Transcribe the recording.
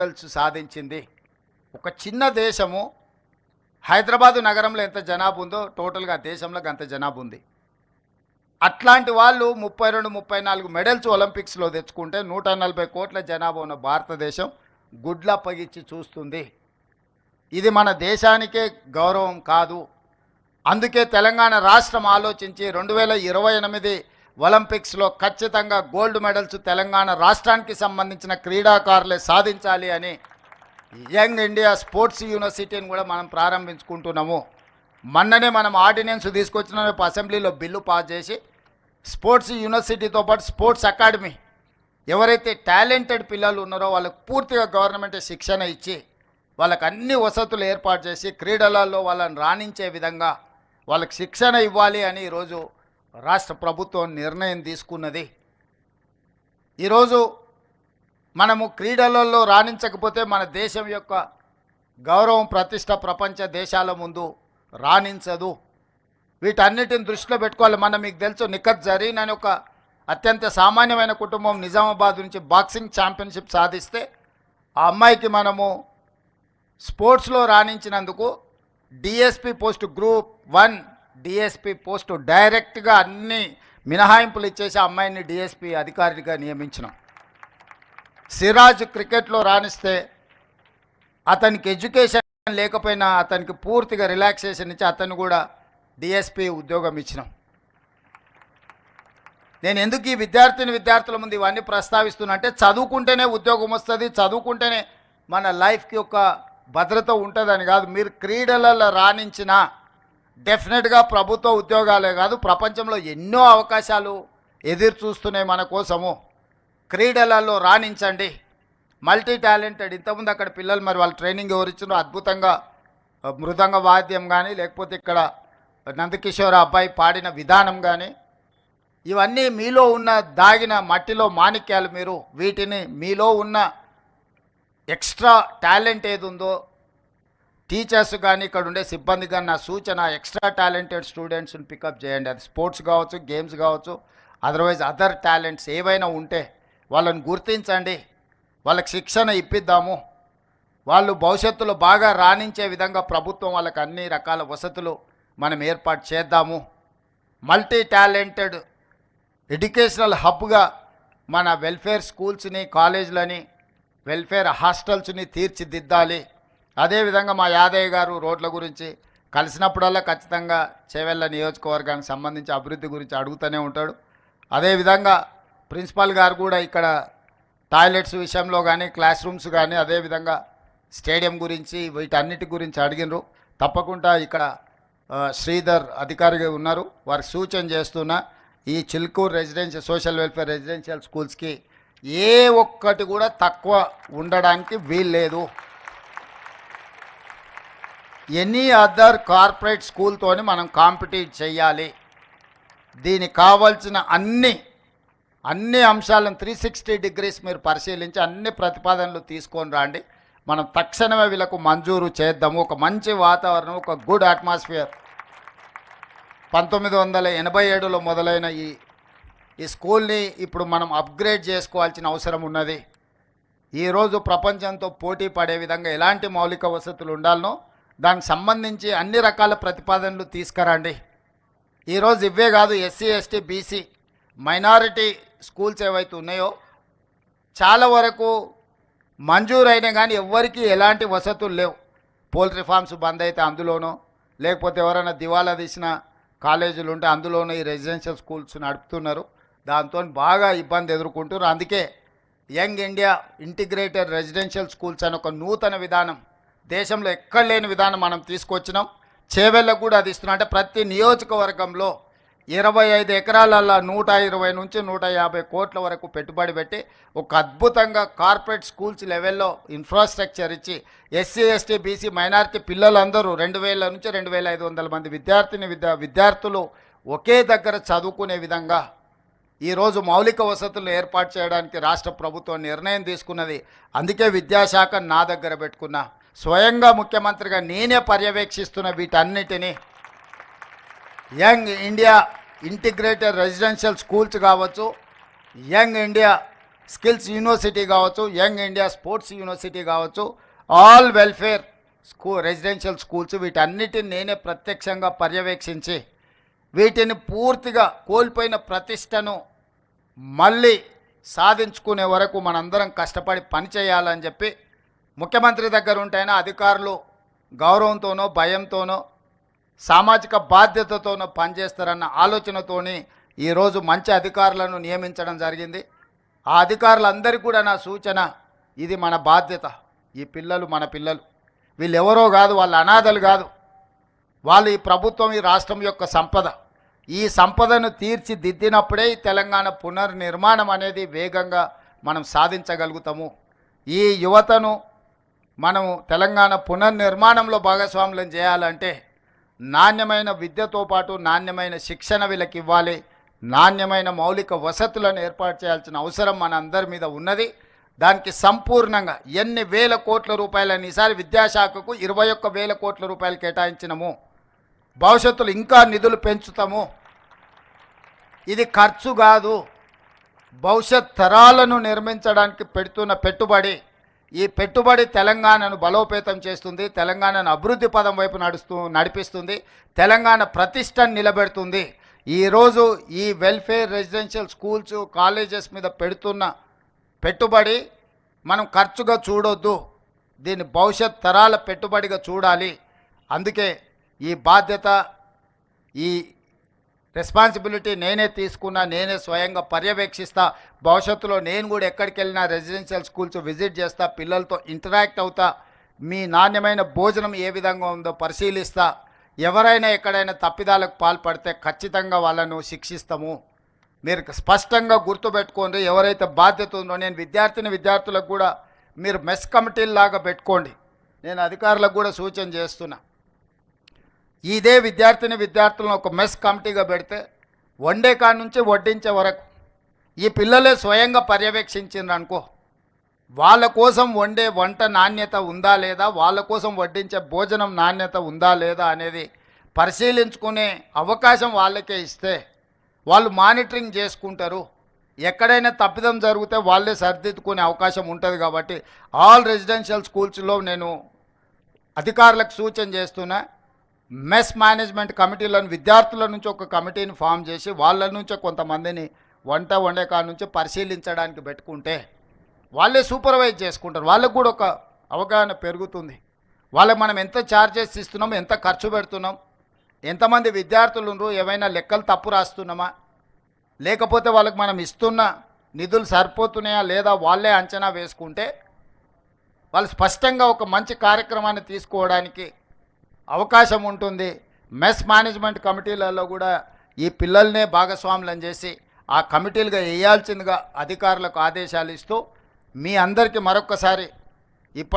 Medals సాధించింది. ఒక చిన్న దేశము హైదరాబాదు నగరంలో ఎంత జనాభా ఉందో టోటల్గా దేశంలోకి అంత జనాభా ఉంది. అట్లాంటి వాళ్ళు 32-34 మెడల్స్ ఒలింపిక్స్లో తెచ్చుకుంటే 140 కోట్ల జనాభా ఉన్న భారతదేశం గుడ్ల పగిచ్చి చూస్తుంది. ఇది మన దేశానికే గౌరవం కాదు. అందుకే తెలంగాణ రాష్ట్రం ఆలోచించి 2028 ఒలింపిక్స్లో ఖచ్చితంగా గోల్డ్ మెడల్స్ తెలంగాణ రాష్ట్రానికి సంబంధించిన క్రీడాకారులే సాధించాలి అని యంగ్ ఇండియా స్పోర్ట్స్ యూనివర్సిటీని కూడా మనం ప్రారంభించుకుంటున్నాము. మొన్ననే మనం ఆర్డినెన్స్ తీసుకొచ్చిన అసెంబ్లీలో బిల్లు పాస్ చేసి స్పోర్ట్స్ యూనివర్సిటీతో పాటు స్పోర్ట్స్ అకాడమీ ఎవరైతే టాలెంటెడ్ పిల్లలు ఉన్నారో వాళ్ళకు పూర్తిగా గవర్నమెంట్ శిక్షణ ఇచ్చి వాళ్ళకి అన్ని వసతులు ఏర్పాటు చేసి క్రీడలలో వాళ్ళని రాణించే విధంగా వాళ్ళకి శిక్షణ ఇవ్వాలి అని ఈరోజు రాష్ట్ర ప్రభుత్వం నిర్ణయం తీసుకున్నది. ఈరోజు మనము క్రీడలలో రాణించకపోతే మన దేశం యొక్క గౌరవం ప్రతిష్ట ప్రపంచ దేశాల ముందు రాణించదు. వీటన్నిటిని దృష్టిలో పెట్టుకోవాలి. మీకు తెలుసు నిఖత్ జరీన్ అని ఒక అత్యంత సామాన్యమైన కుటుంబం నిజామాబాద్ నుంచి బాక్సింగ్ ఛాంపియన్షిప్ సాధిస్తే ఆ అమ్మాయికి మనము స్పోర్ట్స్లో రాణించినందుకు DSP post group 1 DSP post డైరెక్ట్గా అన్ని మినహాయింపులు ఇచ్చేసి ఆ అమ్మాయిని డిఎస్పి అధికారిగా నియమించినాం. సిరాజ్ క్రికెట్లో రాణిస్తే అతనికి ఎడ్యుకేషన్ లేకపోయినా అతనికి పూర్తిగా రిలాక్సేషన్ ఇచ్చి అతను కూడా డిఎస్పి ఉద్యోగం ఇచ్చినాం. నేను ఎందుకు ఈ విద్యార్థుల ముందు ఇవన్నీ ప్రస్తావిస్తున్నా అంటే చదువుకుంటేనే ఉద్యోగం వస్తుంది, చదువుకుంటేనే మన లైఫ్కి ఒక భద్రత ఉంటుందని కాదు. మీరు క్రీడలలో రాణించిన డెఫినెట్గా ప్రభుత్వ ఉద్యోగాలే కాదు ప్రపంచంలో ఎన్నో అవకాశాలు ఎదురు చూస్తున్నాయి మన కోసము. క్రీడలలో రాణించండి. మల్టీ టాలెంటెడ్ ఇంతకుముందు అక్కడ పిల్లలు మరి వాళ్ళు ట్రైనింగ్ ఎవరు ఇచ్చినో అద్భుతంగా మృదంగ వాద్యం కానీ లేకపోతే ఇక్కడ నందకిషోర్ అబ్బాయి పాడిన విధానం కానీ ఇవన్నీ మీలో ఉన్న దాగిన మట్టిలో మాణిక్యాలు. మీరు వీటిని మీలో ఉన్న ఎక్స్ట్రా టాలెంట్ ఏది ఉందో టీచర్స్ కానీ ఇక్కడ ఉండే సిబ్బంది కానీ నా సూచన ఎక్స్ట్రా టాలెంటెడ్ స్టూడెంట్స్ని పికప్ చేయండి. అది స్పోర్ట్స్ కావచ్చు, గేమ్స్ కావచ్చు, అదర్వైజ్ అదర్ టాలెంట్స్ ఏవైనా ఉంటే వాళ్ళని గుర్తించండి, వాళ్ళకి శిక్షణ ఇప్పిద్దాము. వాళ్ళు భవిష్యత్తులో బాగా రాణించే విధంగా ప్రభుత్వం వాళ్ళకి అన్ని రకాల వసతులు మనం ఏర్పాటు చేద్దాము. మల్టీ టాలెంటెడ్ ఎడ్యుకేషనల్ హబ్గా మన వెల్ఫేర్ స్కూల్స్ని, కాలేజీలని, వెల్ఫేర్ హాస్టల్స్ని తీర్చిదిద్దాలి. అదేవిధంగా మా యాదయ్య గారు రోడ్ల గురించి కలిసినప్పుడల్లా ఖచ్చితంగా చేవెళ్ళ నియోజకవర్గానికి సంబంధించి అభివృద్ధి గురించి అడుగుతూనే ఉంటాడు. అదేవిధంగా ప్రిన్సిపాల్ గారు కూడా ఇక్కడ టాయిలెట్స్ విషయంలో కానీ, క్లాస్ రూమ్స్ కానీ, అదేవిధంగా స్టేడియం గురించి వీటన్నిటి గురించి అడిగినరు. తప్పకుండా ఇక్కడ శ్రీధర్ అధికారిగా ఉన్నారు, వారికి సూచన చేస్తున్నా ఈ Chilkur residential social welfare residential స్కూల్స్కి ఏ ఒక్కటి కూడా తక్కువ ఉండడానికి వీల్లేదు. ఎనీ అదర్ కార్పొరేట్ స్కూల్తోని మనం కాంపిటీట్ చేయాలి. దీనికి కావాల్సిన అన్ని అంశాలను 360 డిగ్రీస్ మీరు పరిశీలించి అన్ని ప్రతిపాదనలు తీసుకొని రండి. మనం తక్షణమే వీళ్ళకు మంజూరు చేద్దాము. ఒక మంచి వాతావరణం, ఒక గుడ్ అట్మాస్ఫియర్. 1987లో మొదలైన ఈ స్కూల్ని ఇప్పుడు మనం అప్గ్రేడ్ చేసుకోవాల్సిన అవసరం ఉన్నది. ఈరోజు ప్రపంచంతో పోటీ పడే విధంగా ఎలాంటి మౌలిక వసతులు ఉండాలనో దానికి సంబంధించి అన్ని రకాల ప్రతిపాదనలు తీసుకురండి. ఈరోజు ఇవే కాదు, SC, ST, BC, minority schools ఏవైతే ఉన్నాయో చాలా వరకు మంజూరైనా కానీ ఎవ్వరికీ ఎలాంటి వసతులు లేవు. పోల్ట్రీ ఫార్మ్స్ బంద్ అయితే అందులోనో, లేకపోతే ఎవరైనా దివాలా తీసిన కాలేజీలు ఉంటే అందులోనూ ఈ రెసిడెన్షియల్ స్కూల్స్ నడుపుతున్నారు. దాంతో బాగా ఇబ్బంది ఎదుర్కొంటున్నారు. అందుకే young India integrated residential schools అని ఒక నూతన విధానం, దేశంలో ఎక్కడ లేని విధానం మనం తీసుకొచ్చినాం. చేవెళ్ళకు కూడా అది ఇస్తున్నాం. అంటే ప్రతి నియోజకవర్గంలో 25 ఎకరాలలో 120 నుంచి 150 కోట్ల వరకు పెట్టుబడి పెట్టి ఒక అద్భుతంగా కార్పొరేట్ స్కూల్స్ లెవెల్లో ఇన్ఫ్రాస్ట్రక్చర్ ఇచ్చి ఎస్సీ, ఎస్టీ, బీసీ, మైనారిటీ పిల్లలందరూ 2000 నుంచి 2500 మంది విద్యార్థులు ఒకే దగ్గర చదువుకునే విధంగా ఈరోజు మౌలిక వసతులను ఏర్పాటు చేయడానికి రాష్ట్ర ప్రభుత్వం నిర్ణయం తీసుకున్నది. అందుకే విద్యాశాఖ నా దగ్గర పెట్టుకున్నా. స్వయంగా ముఖ్యమంత్రిగా నేనే పర్యవేక్షిస్తున్న వీటన్నిటినీ. Young India integrated residential schools కావచ్చు, యంగ్ ఇండియా స్కిల్స్ యూనివర్సిటీ కావచ్చు, యంగ్ ఇండియా స్పోర్ట్స్ యూనివర్సిటీ కావచ్చు, ఆల్ వెల్ఫేర్ రెసిడెన్షియల్ స్కూల్స్, వీటన్నిటిని నేనే ప్రత్యక్షంగా పర్యవేక్షించి వీటిని పూర్తిగా కోల్పోయిన ప్రతిష్టను మళ్ళీ సాధించుకునే వరకు మనందరం కష్టపడి పనిచేయాలని చెప్పి ముఖ్యమంత్రి దగ్గర ఉంటేనే అధికారులు గౌరవంతోనో భయంతోనో సామాజిక బాధ్యతతోనో పనిచేస్తారన్న ఆలోచనతోని ఈరోజు మంచి అధికారులను నియమించడం జరిగింది. ఆ అధికారులందరికీ కూడా నా సూచన, ఇది మన బాధ్యత. ఈ పిల్లలు మన పిల్లలు, వీళ్ళు ఎవరో కాదు, వాళ్ళు అనాథలు కాదు, వాళ్ళు ఈ ప్రభుత్వం ఈ రాష్ట్రం యొక్క సంపద. ఈ సంపదను తీర్చిదిద్దినప్పుడే ఈ తెలంగాణ పునర్నిర్మాణం అనేది వేగంగా మనం సాధించగలుగుతాము. ఈ యువతను మనం తెలంగాణ పునర్నిర్మాణంలో భాగస్వాములను చేయాలంటే నాణ్యమైన విద్యతో పాటు నాణ్యమైన శిక్షణ వీళ్ళకి ఇవ్వాలి, నాణ్యమైన మౌలిక వసతులను ఏర్పాటు చేయాల్సిన అవసరం మన అందరి మీద ఉన్నది. దానికి సంపూర్ణంగా ఎన్ని వేల కోట్ల రూపాయలని ఈసారి విద్యాశాఖకు 21,000 కోట్ల రూపాయలు కేటాయించినము. భవిష్యత్తులో ఇంకా నిధులు పెంచుతాము. ఇది ఖర్చు కాదు, భవిష్యత్ తరాలను నిర్మించడానికి పెడుతున్న పెట్టుబడి. ఈ పెట్టుబడి తెలంగాణను బలోపేతం చేస్తుంది, తెలంగాణను అభివృద్ధి పదం వైపు నడిపిస్తుంది, తెలంగాణ ప్రతిష్టను నిలబెడుతుంది. ఈరోజు ఈ వెల్ఫేర్ రెసిడెన్షియల్ స్కూల్స్ కాలేజెస్ మీద పెడుతున్న పెట్టుబడి మనం ఖర్చుగా చూడొద్దు, దీన్ని భవిష్యత్ తరాల పెట్టుబడిగా చూడాలి. అందుకే ఈ బాధ్యత, ఈ రెస్పాన్సిబిలిటీ నేనే తీసుకున్నా, నేనే స్వయంగా పర్యవేక్షిస్తా. భవిష్యత్తులో నేను కూడా ఎక్కడికి వెళ్ళినా రెసిడెన్షియల్ స్కూల్స్ విజిట్ చేస్తా, పిల్లలతో ఇంటరాక్ట్ అవుతా, మీ నాణ్యమైన భోజనం ఏ విధంగా ఉందో పరిశీలిస్తా. ఎవరైనా ఎక్కడైనా తప్పిదాలకు పాల్పడితే ఖచ్చితంగా వాళ్ళను శిక్షిస్తాము. మీరు స్పష్టంగా గుర్తుపెట్టుకోండి, ఎవరైతే బాధ్యత ఉందో. నేను విద్యార్థులకు కూడా మీరు మెస్ కమిటీలాగా పెట్టుకోండి. నేను అధికారులకు కూడా సూచన చేస్తున్నా. ఇదే విద్యార్థులను ఒక మెస్ కమిటీగా పెడితే వండే కాడ నుంచి వడ్డించే వరకు ఈ పిల్లలే స్వయంగా పర్యవేక్షించిండ్రు అనుకో, వాళ్ళ కోసం వండే వంట నాణ్యత ఉందా లేదా, వాళ్ళ కోసం వడ్డించే భోజనం నాణ్యత ఉందా లేదా అనేది పరిశీలించుకునే అవకాశం వాళ్ళకే ఇస్తే వాళ్ళు మానిటరింగ్ చేసుకుంటారు. ఎక్కడైనా తప్పిదం జరిగితే వాళ్ళే సరిదిద్దుకునే అవకాశం ఉంటుంది. కాబట్టి ఆల్ రెసిడెన్షియల్ స్కూల్స్లో నేను అధికారులకు సూచన చేస్తున్నా, మెస్ మేనేజ్మెంట్ కమిటీలను విద్యార్థుల నుంచి ఒక కమిటీని ఫామ్ చేసి వాళ్ళ నుంచే కొంతమందిని వంట వండే కాడ నుంచి పరిశీలించడానికి పెట్టుకుంటే వాళ్ళే సూపర్వైజ్ చేసుకుంటారు. వాళ్ళకు కూడా ఒక అవగాహన పెరుగుతుంది. వాళ్ళకి మనం ఎంత ఛార్జెస్ ఇస్తున్నాం, ఎంత ఖర్చు పెడుతున్నాం, ఎంతమంది విద్యార్థులు ఉన్నారు, ఏమైనా లెక్కలు తప్పు రాస్తున్నామా, లేకపోతే వాళ్ళకి మనం ఇస్తున్న నిధులు సరిపోతున్నాయా లేదా వాళ్ళే అంచనా వేసుకుంటే వాళ్ళు స్పష్టంగా ఒక మంచి కార్యక్రమాన్ని తీసుకోవడానికి అవకాశం ఉంటుంది. మెస్ మేనేజ్మెంట్ కమిటీలలో కూడా ఈ పిల్లల్నే భాగస్వాములను చేసి ఆ కమిటీలుగా వేయాల్సిందిగా అధికారులకు ఆదేశాలు ఇస్తూ మీ అందరికీ మరొకసారి ఇప్పటి